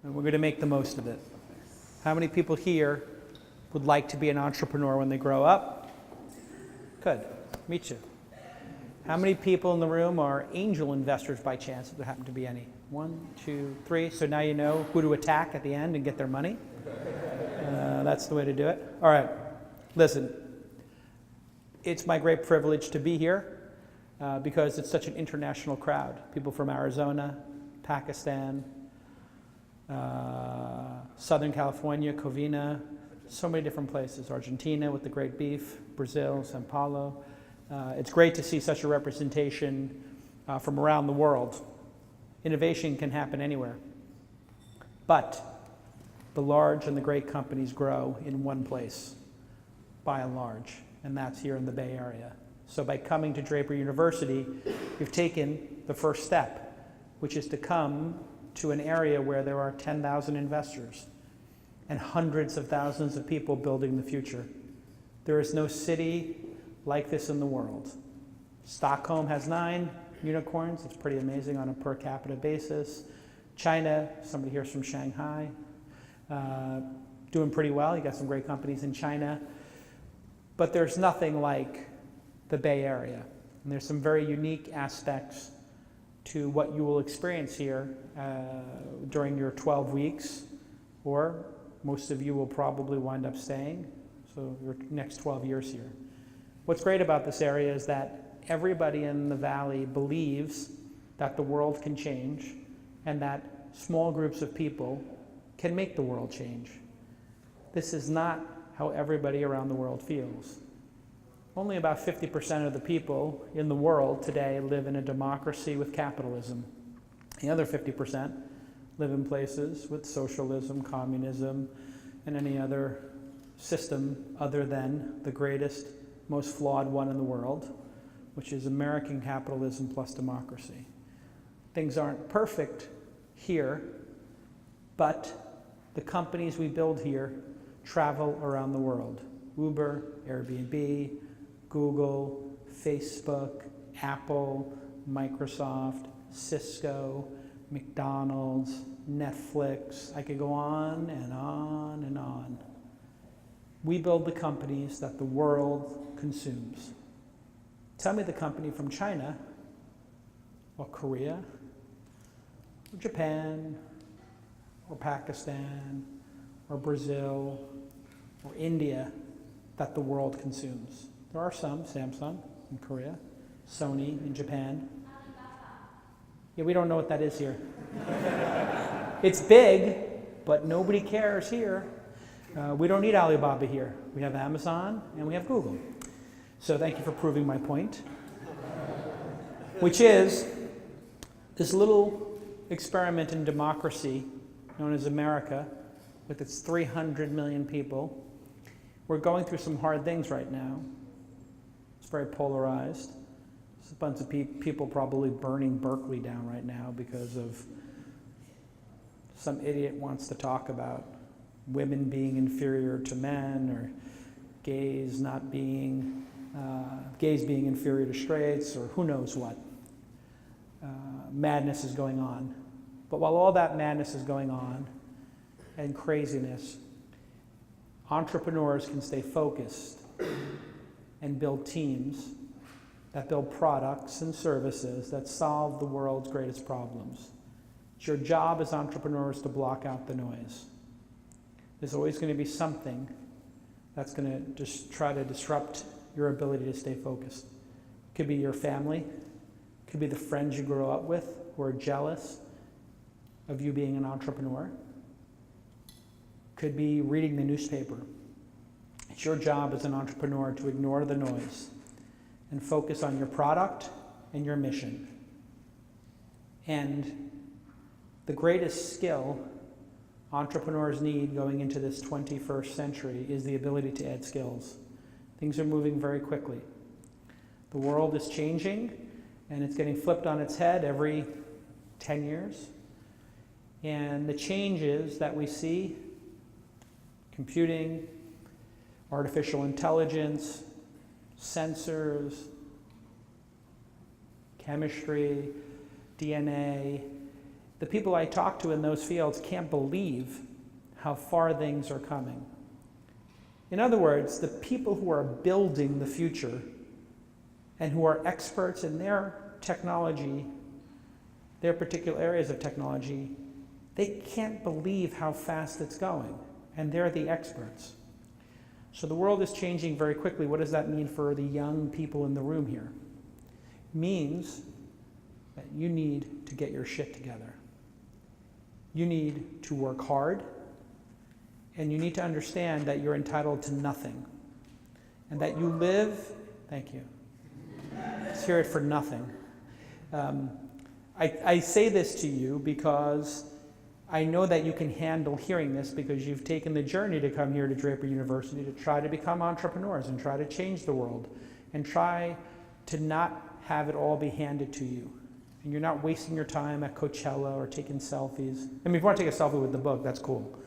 and we're going to make the most of it. How many people here would like to be an entrepreneur when they grow up? Good. Meet you. How many people in the room are angel investors by chance, if there happen to be any? 1, 2, 3. So now you know who to attack at the end and get their money. That's the way to do it. All right. Listen, it's my great privilege to be here because it's such an international crowd. People from Arizona, Pakistan, Southern California, Covina, so many different places. Argentina with the great beef, Brazil, Sao Paulo. It's great to see such a representation from around the world. Innovation can happen anywhere. But the large and the great companies grow in one place, by and large, and that's here in the Bay Area. So by coming to Draper University, you've taken the first step, which is to come to an area where there are 10,000 investors and hundreds of thousands of people building the future. There is no city like this in the world. Stockholm has 9 unicorns. It's pretty amazing on a per capita basis. China, somebody here's from Shanghai, doing pretty well. You got some great companies in China. But there's nothing like the Bay Area. And there's some very unique aspects to what you will experience here during your 12 weeks, or most of you will probably wind up staying, so your next 12 years here. What's great about this area is that everybody in the valley believes that the world can change and that small groups of people can make the world change. This is not how everybody around the world feels. Only about 50% of the people in the world today live in a democracy with capitalism. The other 50% live in places with socialism, communism, and any other system other than the greatest, most flawed one in the world, which is American capitalism plus democracy. Things aren't perfect here, but the companies we build here travel around the world. Uber, Airbnb, Google, Facebook, Apple, Microsoft, Cisco, McDonald's, Netflix. I could go on and on and on. We build the companies that the world consumes. Tell me the company from China, or Korea, or Japan, or Pakistan, or Brazil, or India that the world consumes. There are some, Samsung in Korea, Sony in Japan. Yeah, we don't know what that is here. It's big, but nobody cares here. We don't need Alibaba here. We have Amazon and we have Google. So thank you for proving my point, which is this little experiment in democracy known as America, with its 300 million people. We're going through some hard things right now. It's very polarized. There's a bunch of people probably burning Berkeley down right now because of some idiot wants to talk about women being inferior to men, or gays being inferior to straights, or who knows what. Madness is going on. But while all that madness is going on and craziness, entrepreneurs can stay focused and build teams that build products and services that solve the world's greatest problems. It's your job as entrepreneurs to block out the noise. There's always going to be something that's going to just try to disrupt your ability to stay focused. It could be your family, it could be the friends you grow up with who are jealous of you being an entrepreneur. Could be reading the newspaper. It's your job as an entrepreneur to ignore the noise and focus on your product and your mission. And the greatest skill entrepreneurs need going into this 21st century is the ability to add skills. Things are moving very quickly. The world is changing, and it's getting flipped on its head every 10 years. And the changes that we see, computing, artificial intelligence, sensors, chemistry, DNA, the people I talk to in those fields can't believe how far things are coming. In other words, the people who are building the future and who are experts in their technology, their particular areas of technology, they can't believe how fast it's going, and they're the experts. So the world is changing very quickly. What does that mean for the young people in the room here? It means that you need to get your shit together. You need to work hard, and you need to understand that you're entitled to nothing, and that you live, thank you, let's hear it for nothing. I say this to you because I know that you can handle hearing this because you've taken the journey to come here to Draper University to try to become entrepreneurs and try to change the world and try to not have it all be handed to you. And you're not wasting your time at Coachella or taking selfies. I mean, if you want to take a selfie with the book, that's cool.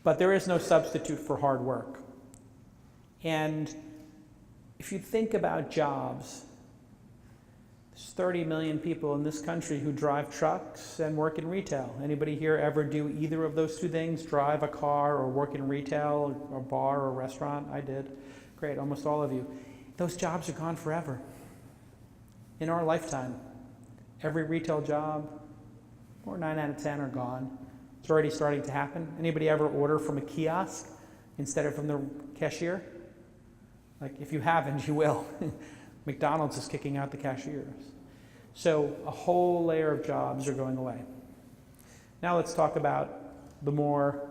But there is no substitute for hard work. And if you think about jobs, there's 30 million people in this country who drive trucks and work in retail. Anybody here ever do either of those two things? Drive a car or work in retail, or a bar or a restaurant? I did. Great, almost all of you. Those jobs are gone forever. In our lifetime, every retail job, or 9 out of 10 are gone. It's already starting to happen. Anybody ever order from a kiosk instead of from the cashier? Like, if you haven't, you will. McDonald's is kicking out the cashiers. So a whole layer of jobs are going away. Now let's talk about the more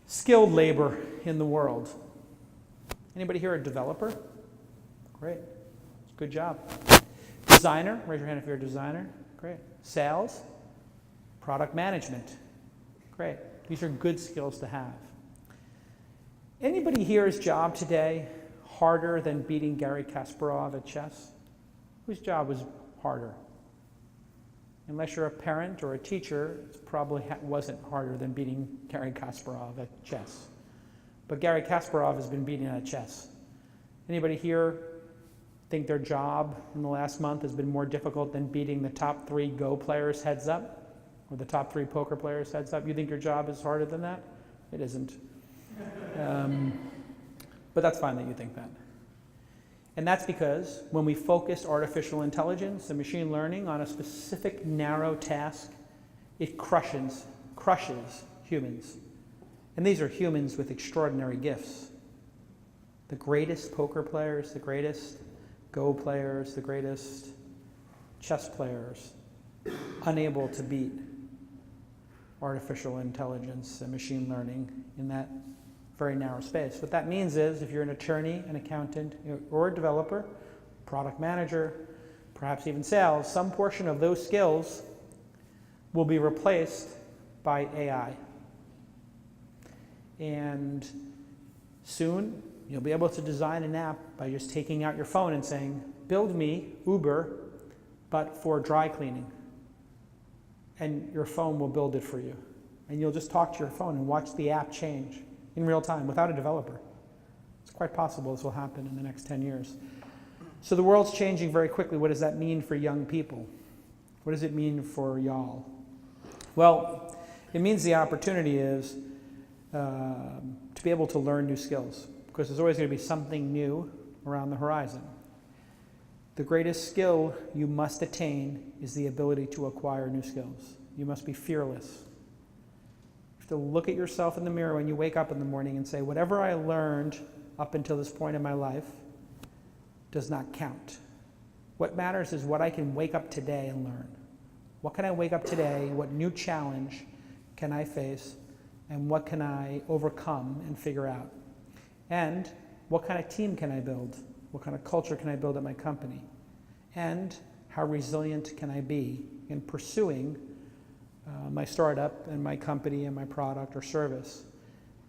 skilled labor in the world. Anybody here a developer? Great. Good job. Designer, raise your hand if you're a designer. Great. Sales, product management. Great. These are good skills to have. Anybody here's job today harder than beating Garry Kasparov at chess? Whose job was harder? Unless you're a parent or a teacher, it probably wasn't harder than beating Garry Kasparov at chess. But Garry Kasparov has been beaten at chess. Anybody here think their job in the last month has been more difficult than beating the top 3 Go players heads up? Or the top 3 poker players heads up? You think your job is harder than that? It isn't. But that's fine that you think that. And that's because when we focus artificial intelligence and machine learning on a specific narrow task, it crushes humans. And these are humans with extraordinary gifts. The greatest poker players, the greatest Go players, the greatest chess players, unable to beat artificial intelligence and machine learning in that very narrow space. What that means is if you're an attorney, an accountant, or a developer, product manager, perhaps even sales, some portion of those skills will be replaced by AI. And soon, you'll be able to design an app by just taking out your phone and saying, build me Uber, but for dry cleaning. And your phone will build it for you. And you'll just talk to your phone and watch the app change in real time without a developer. It's quite possible this will happen in the next 10 years. So the world's changing very quickly. What does that mean for young people? What does it mean for y'all? Well, it means the opportunity is to be able to learn new skills, because there's always going to be something new around the horizon. The greatest skill you must attain is the ability to acquire new skills. You must be fearless. To look at yourself in the mirror when you wake up in the morning and say, whatever I learned up until this point in my life does not count. What matters is what I can wake up today and learn. What can I wake up today? What new challenge can I face? And what can I overcome and figure out? And what kind of team can I build? What kind of culture can I build at my company? And how resilient can I be in pursuing my startup and my company and my product or service?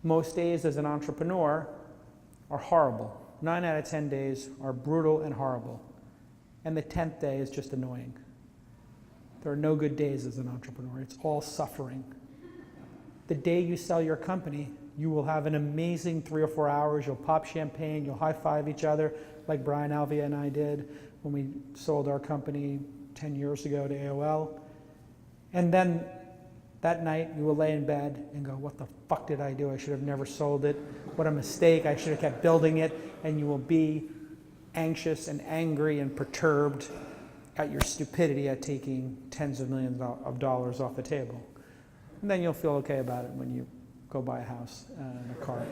Most days as an entrepreneur are horrible. 9 out of 10 days are brutal and horrible. And the 10th day is just annoying. There are no good days as an entrepreneur. It's all suffering. The day you sell your company, you will have an amazing 3 or 4 hours. You'll pop champagne, you'll high-five each other like Brian Alvia and I did when we sold our company 10 years ago to AOL. And then that night you will lay in bed and go, what the fuck did I do? I should have never sold it. What a mistake. I should have kept building it. And you will be anxious and angry and perturbed at your stupidity at taking tens of millions of dollars off the table. And then you'll feel okay about it when you go buy a house and a car.